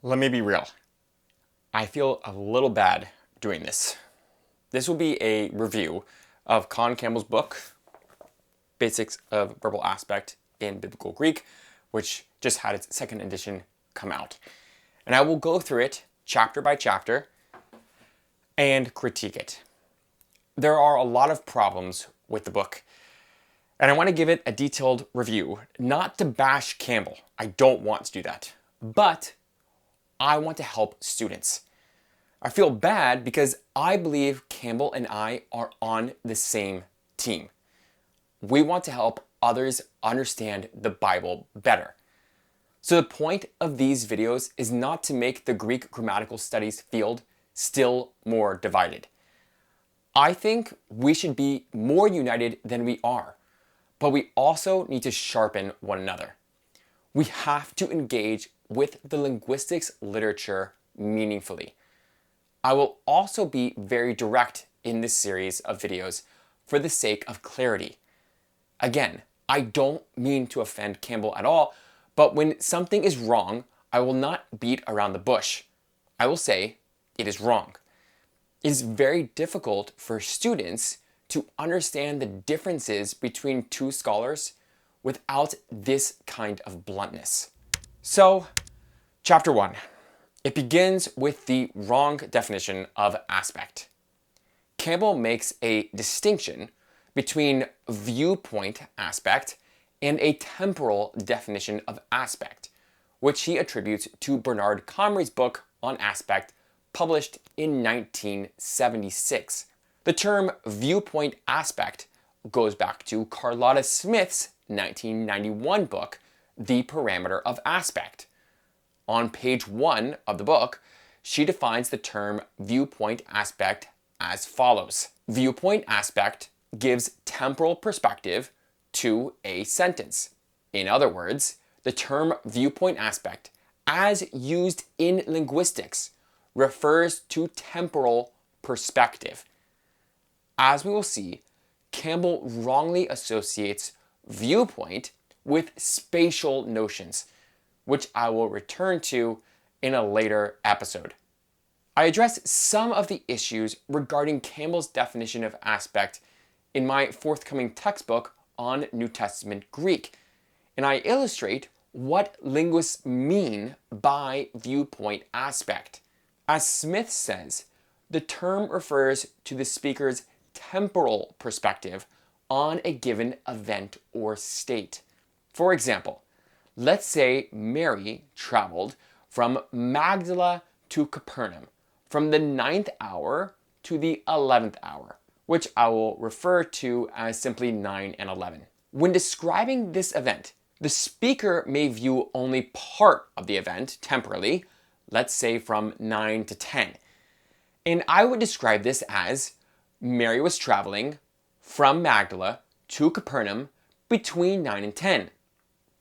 Let me be real. I feel a little bad doing this. This will be a review of Con Campbell's book, Basics of Verbal Aspect in Biblical Greek, which just had its second edition come out. And I will go through it chapter by chapter and critique it. There are a lot of problems with the book, and I want to give it a detailed review, not to bash Campbell. I don't want to do that, but I want to help students. I feel bad because I believe Campbell and I are on the same team. We want to help others understand the Bible better. So the point of these videos is not to make the Greek grammatical studies field still more divided. I think we should be more united than we are, but we also need to sharpen one another. We have to engage with the linguistics literature meaningfully. I will also be very direct in this series of videos for the sake of clarity. Again, I don't mean to offend Campbell at all, but when something is wrong, I will not beat around the bush. I will say it is wrong. It is very difficult for students to understand the differences between two scholars without this kind of bluntness. So, chapter 1. It begins with the wrong definition of aspect. Campbell makes a distinction between viewpoint aspect and a temporal definition of aspect, which he attributes to Bernard Comrie's book on aspect, published in 1976. The term viewpoint aspect goes back to Carlotta Smith's 1991 book, The Parameter of Aspect. On page 1 of the book, she defines the term viewpoint aspect as follows. Viewpoint aspect gives temporal perspective to a sentence. In other words, the term viewpoint aspect, as used in linguistics, refers to temporal perspective. As we will see, Campbell wrongly associates viewpoint with spatial notions, which I will return to in a later episode. I address some of the issues regarding Campbell's definition of aspect in my forthcoming textbook on New Testament Greek, and I illustrate what linguists mean by viewpoint aspect. As Smith says, the term refers to the speaker's temporal perspective on a given event or state. For example, let's say Mary traveled from Magdala to Capernaum from the 9th hour to the 11th hour, which I will refer to as simply 9 and 11. When describing this event, the speaker may view only part of the event temporally, let's say from 9 to 10. And I would describe this as Mary was traveling from Magdala to Capernaum between 9 and 10.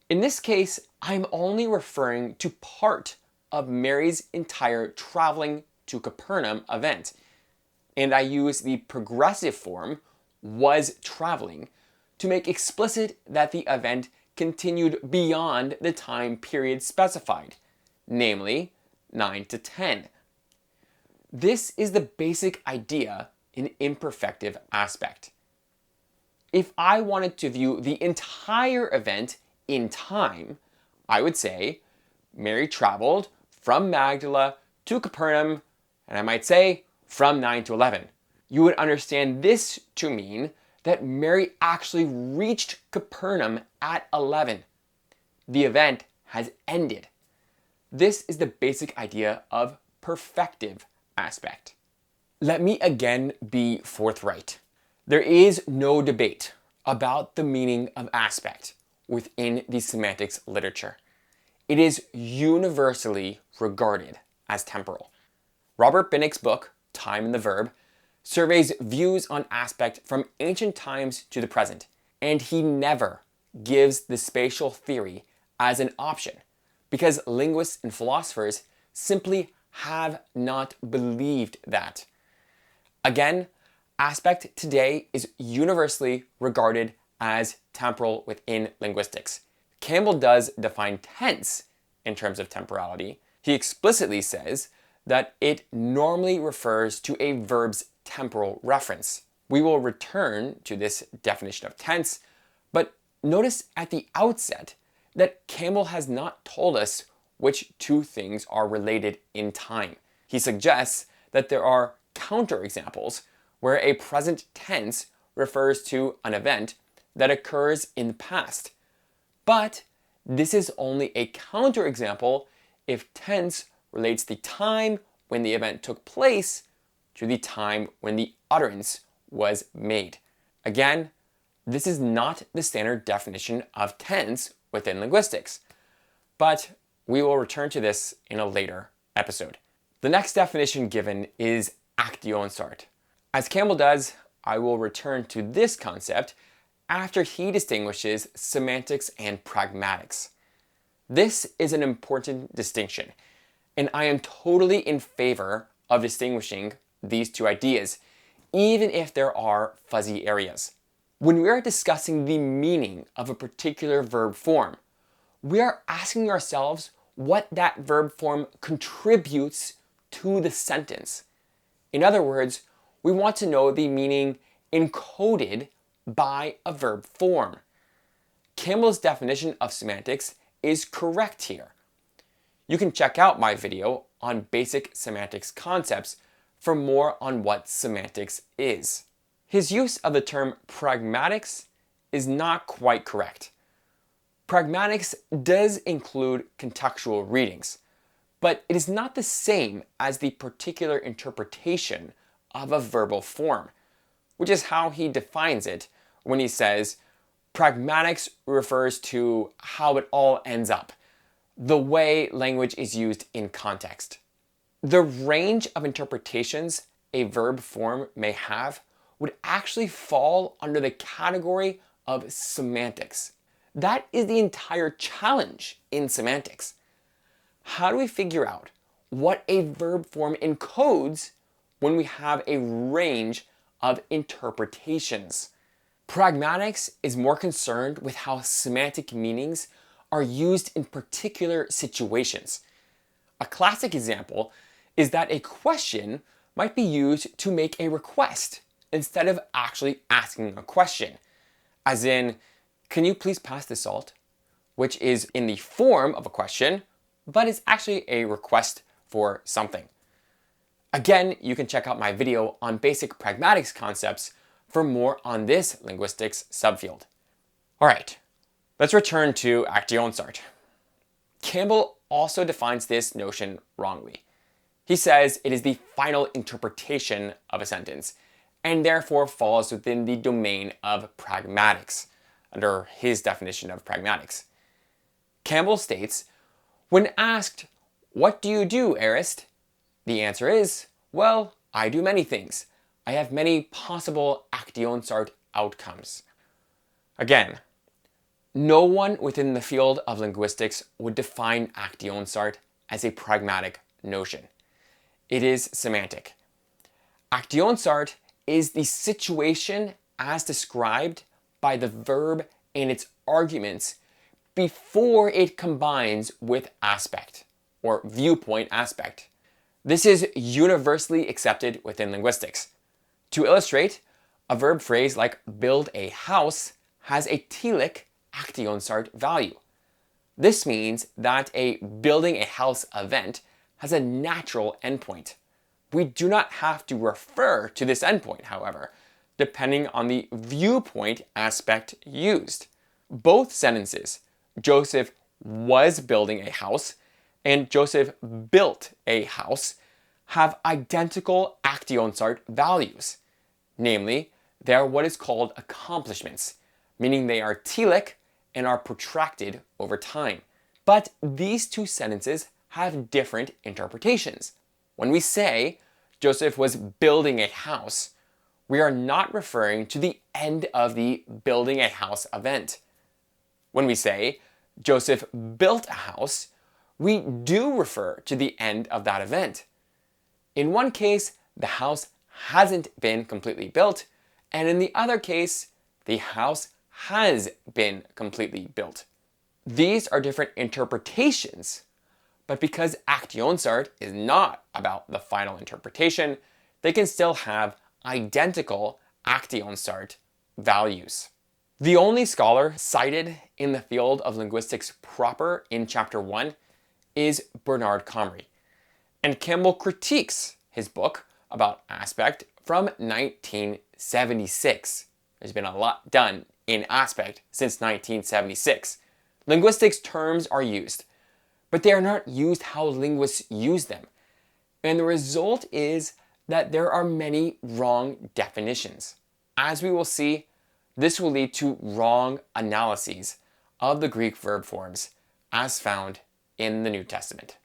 In this case, I'm only referring to part of Mary's entire traveling to Capernaum event. And I use the progressive form, was traveling, to make explicit that the event continued beyond the time period specified, namely 9 to 10. This is the basic idea in imperfective aspect. If I wanted to view the entire event in time, I would say Mary traveled from Magdala to Capernaum, and I might say from 9 to 11. You would understand this to mean that Mary actually reached Capernaum at 11. The event has ended. This is the basic idea of perfective aspect. Let me again be forthright. There is no debate about the meaning of aspect within the semantics literature. It is universally regarded as temporal. Robert Binnick's book, Time and the Verb, surveys views on aspect from ancient times to the present, and he never gives the spatial theory as an option because linguists and philosophers simply have not believed that. Again, aspect today is universally regarded as temporal within linguistics. Campbell does define tense in terms of temporality. He explicitly says that it normally refers to a verb's temporal reference. We will return to this definition of tense, but notice at the outset that Campbell has not told us which two things are related in time. He suggests that there are counterexamples where a present tense refers to an event that occurs in the past. But this is only a counterexample if tense relates the time when the event took place to the time when the utterance was made. Again, this is not the standard definition of tense within linguistics, but we will return to this in a later episode. The next definition given is actionsart. As Campbell does, I will return to this concept after he distinguishes semantics and pragmatics. This is an important distinction, and I am totally in favor of distinguishing these two ideas, even if there are fuzzy areas. When we are discussing the meaning of a particular verb form, we are asking ourselves what that verb form contributes to the sentence. In other words, we want to know the meaning encoded by a verb form. Campbell's definition of semantics is correct here. You can check out my video on basic semantics concepts for more on what semantics is. His use of the term pragmatics is not quite correct. Pragmatics does include contextual readings, but it is not the same as the particular interpretation of a verbal form, which is how he defines it when he says pragmatics refers to how it all ends up, the way language is used in context. The range of interpretations a verb form may have would actually fall under the category of semantics. That is the entire challenge in semantics. How do we figure out what a verb form encodes when we have a range of interpretations? Pragmatics is more concerned with how semantic meanings are used in particular situations. A classic example is that a question might be used to make a request instead of actually asking a question. As in, can you please pass the salt? Which is in the form of a question, but is actually a request for something. Again, you can check out my video on basic pragmatics concepts for more on this linguistics subfield. All right, let's return to actionsart. Campbell also defines this notion wrongly. He says it is the final interpretation of a sentence and therefore falls within the domain of pragmatics, under his definition of pragmatics. Campbell states, when asked, "What do you do, Arist?" the answer is, well, I do many things. I have many possible actionsart outcomes. Again, no one within the field of linguistics would define actionsart as a pragmatic notion. It is semantic. Actionsart is the situation as described by the verb and its arguments before it combines with aspect or viewpoint aspect. This is universally accepted within linguistics. To illustrate, a verb phrase like build a house has a telic actionsart value. This means that a building a house event has a natural endpoint. We do not have to refer to this endpoint, however, depending on the viewpoint aspect used. Both sentences, Joseph was building a house and Joseph built a house, have identical actionsart values. Namely, they are what is called accomplishments, meaning they are telic and are protracted over time. But these two sentences have different interpretations. When we say Joseph was building a house, we are not referring to the end of the building a house event. When we say Joseph built a house, we do refer to the end of that event. In one case, the house hasn't been completely built, and in the other case, the house has been completely built. These are different interpretations, But because actionsart is not about the final interpretation, they can still have identical actionsart values. The only scholar cited in the field of linguistics proper in chapter 1 is Bernard Comrie. And Campbell critiques his book about aspect from 1976. There's been a lot done in aspect since 1976. Linguistics terms are used, but they are not used how linguists use them. And the result is that there are many wrong definitions. As we will see, this will lead to wrong analyses of the Greek verb forms as found in the New Testament.